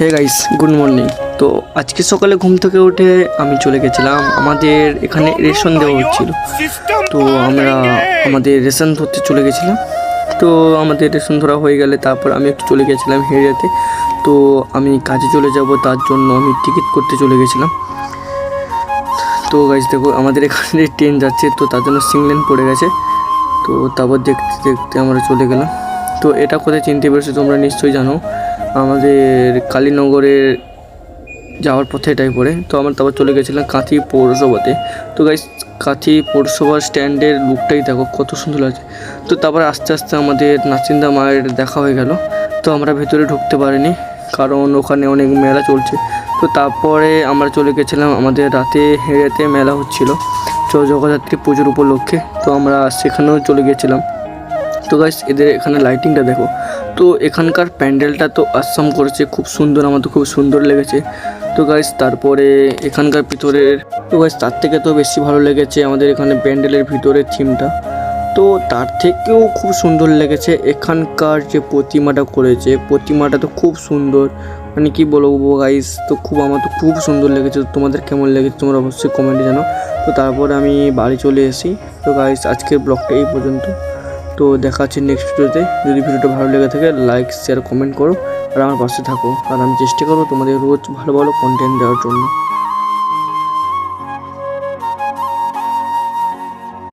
Hey guys, good morning. তো আজকে সকালে ঘুম থেকে উঠে আমি চলে গেছিলাম, আমাদের এখানে রেশন দেওয়া হচ্ছিল। তো আমরা আমাদের রেশন ধরতে চলে গেছিলাম। তো আমাদের রেশন ধরা হয়ে গেলে তারপর আমি একটু চলে গেছিলাম হেরিয়াতে। তো আমি কাজে চলে যাব, তার জন্য আমি টিকিট করতে চলে গেছিলাম। তো গাইস দেখো, আমাদের এখানে ট্রেন যাচ্ছে, তো তার জন্য সিগন্যাল পড়ে গেছে। তো তারপর দেখতে দেখতে আমরা চলে গেলাম। তো এটা কোথায় চিনতে পেরেছো তোমরা নিশ্চয়ই জানো, আমাদের কালীনগরের যাওয়ার পথে এটাই পড়ে। তো আমরা তারপর চলে গেছিলাম কাঁথি পৌরসভাতে। তো গাইস, কাঁথি পৌরসভা স্ট্যান্ডের লুকটাই দেখো কত সুন্দর লাগছে। তো তারপর আস্তে আস্তে আমাদের নাচিন্দা মায়ের দেখা হয়ে গেল। তো আমরা ভেতরে ঢুকতে পারিনি, কারণ ওখানে অনেক মেলা চলছে। তো তারপরে আমরা চলে গেছিলাম, আমাদের রাতে হেরিয়াতে মেলা হচ্ছিলো জগদ্ধাত্রী পুজোর উপলক্ষে। তো আমরা সেখানেও চলে গেছিলাম। তো গাইস, এদের এখানে লাইটিংটা দেখো। তো এখানকার প্যান্ডেলটা তো আসাম করেছে, খুব সুন্দর, আমার তো খুব সুন্দর লেগেছে। তো গাইস, তারপরে এখানকার ভিতরের, তো গাইস তার থেকে তো বেশি ভালো লেগেছে আমাদের এখানে প্যান্ডেলের ভিতরের থিমটা। তো তার থেকেও খুব সুন্দর লেগেছে এখানকার যে প্রতিমাটা করেছে, প্রতিমাটা তো খুব সুন্দর, মানে কি বলবো গাইস। তো আমার তো খুব সুন্দর লেগেছে। তো তোমাদের কেমন লেগেছে তোমরা অবশ্যই কমেন্টে জানাও। তো তারপরে আমি বাড়ি চলে এসেছি। তো গাইস, আজকের ব্লগটা এই পর্যন্ত। তো দেখা হচ্ছে নেক্সট ভিডিওতে। যদি ভিডিওটা ভালো লেগে থাকে লাইক শেয়ার কমেন্ট করো, আর আমার পাশে থাকো, আর আমি চেষ্টা করবো তোমাদের রোজ ভালো ভালো কন্টেন্ট দেওয়ার জন্য।